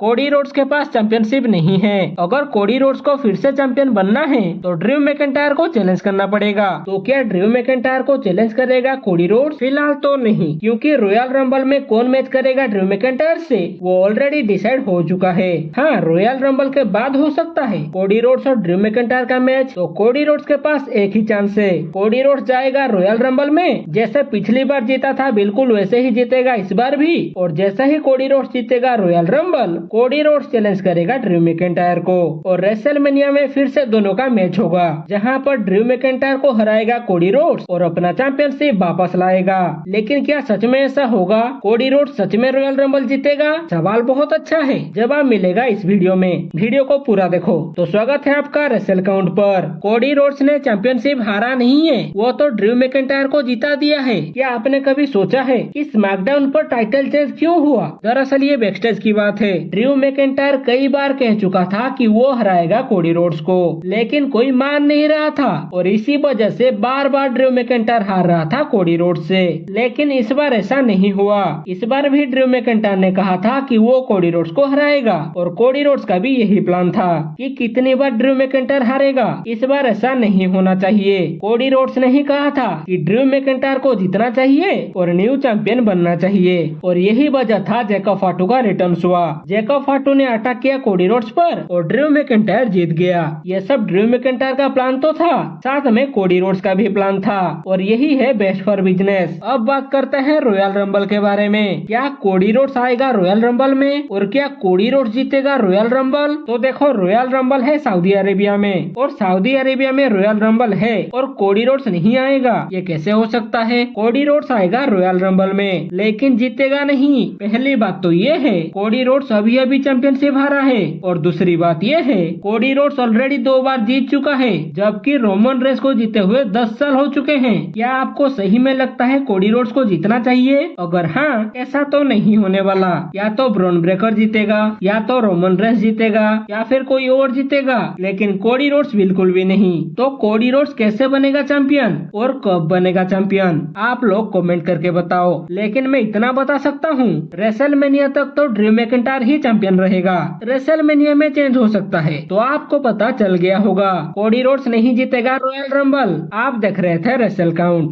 Cody Rhodes के पास championship नहीं है। अगर कोडी रोड्स को फिर से चैंपियन बनना है तो ड्रू मैकिंटायर को चैलेंज करना पड़ेगा। तो क्या ड्रू मैकिंटायर को चैलेंज करेगा कोडी रोड्स? फिलहाल तो नहीं, क्योंकि रॉयल रंबल में कौन मैच करेगा ड्रू मैकिंटायर से वो ऑलरेडी डिसाइड हो चुका है। हाँ, रॉयल रंबल के बाद हो सकता है कोडी रोड्स और ड्रू मैकिंटायर का मैच। तो कोडी रोड्स के पास एक ही चांस है। कोडी रोड्स जाएगा रॉयल रंबल में, जैसे पिछली बार जीता था बिल्कुल वैसे ही जीतेगा इस बार भी। और जैसा ही कोडी रोड्स जीतेगा royal rumble, Cody Rhodes challenge करेगा ड्रू मैकिंटायर को और रेसलमेनिया में फिर से दोनों का मैच होगा, जहां पर ड्रू मैकिंटायर को हराएगा कोडी रोड्स और अपना चैंपियनशिप वापस लाएगा। लेकिन क्या सच में ऐसा होगा? कोडी रोड्स सच में रॉयल रंबल जीतेगा? सवाल बहुत अच्छा है, जवाब मिलेगा इस वीडियो में। वीडियो को पूरा देखो। तो स्वागत है आपका रेसल काउंट पर। कोडी रोड्स ने चैंपियनशिप हारा नहीं है, वो तो ड्रू मैकिंटायर को जीता दिया है। क्या आपने कभी सोचा है कि स्मैकडाउन पर टाइटल चेंज क्यों हुआ? दरअसल ये बैकस्टेज की बात है। ड्रू मैकिंटायर कई बार कह चुका था कि वो हराएगा कोडी रोड्स को, लेकिन कोई मान नहीं रहा था और इसी वजह से बार बार ड्रू मैकिंटायर हार रहा था कोडी रोड्स से। लेकिन इस बार ऐसा नहीं हुआ। इस बार भी ड्रू मैकिंटायर ने कहा था कि वो कोडी रोड्स को हराएगा और कोडी रोड्स का भी यही प्लान था कि कितनी बार ड्रू मैकिंटायर हारेगा। इस बार ऐसा नहीं होना चाहिए। कोडी रोड्स ने ही कहा था कि ड्रू मैकिंटायर को जीतना चाहिए और न्यू चैंपियन बनना चाहिए और यही वजह था जैकब फाटू का रिटर्न हुआ। जैकब फाटू ने अटैक किया कोडी रोड्स पर और ड्रू मैकिंटायर जीत गया। ये सब ड्रू मैकिंटायर का प्लान तो था, साथ में कोडी रोड्स का भी प्लान था और यही है बेस्ट फॉर बिजनेस। अब बात करते हैं रॉयल रंबल के बारे में। क्या कोडी रोड्स आएगा रॉयल रंबल में और क्या कोडी रोड्स जीतेगा रॉयल रंबल? तो देखो, रॉयल रंबल है सऊदी अरेबिया में और सऊदी अरेबिया में रॉयल रंबल है और कोडी रोड्स नहीं आएगा। ये कैसे हो सकता है? कोडी रोड्स आएगा रॉयल रंबल में लेकिन जीतेगा नहीं। पहली बात तो ये है कोडी रोड्स अभी चैंपियनशिप हारा है और दूसरी बात ये है कोडी रोड्स ऑलरेडी 2 बार जीत चुका है, जबकि रोमन रेस को जीते हुए 10 साल हो चुके हैं। क्या आपको सही में लगता है कोडी रोड्स को जीतना चाहिए? अगर हाँ, ऐसा तो नहीं होने वाला। या तो ब्रॉन ब्रेकर जीतेगा, या तो रोमन रेस जीतेगा, या फिर कोई और जीतेगा, लेकिन कोडी रोड्स बिल्कुल भी नहीं। तो कोडी रोड्स कैसे बनेगा चैंपियन और कब बनेगा चैंपियन? आप लोग कमेंट करके बताओ। लेकिन मैं इतना बता सकता हूँ, रेसलमेनिया तक तो ड्रू मैकिंटायर ही चैंपियन रहेगा। रेसलमेनिया में चेंज हो सकता है। तो आपको पता चल गया होगा, कोडी रोड्स नहीं जीतेगा रॉयल रंबल। आप देख रहे थे रेसल काउंट।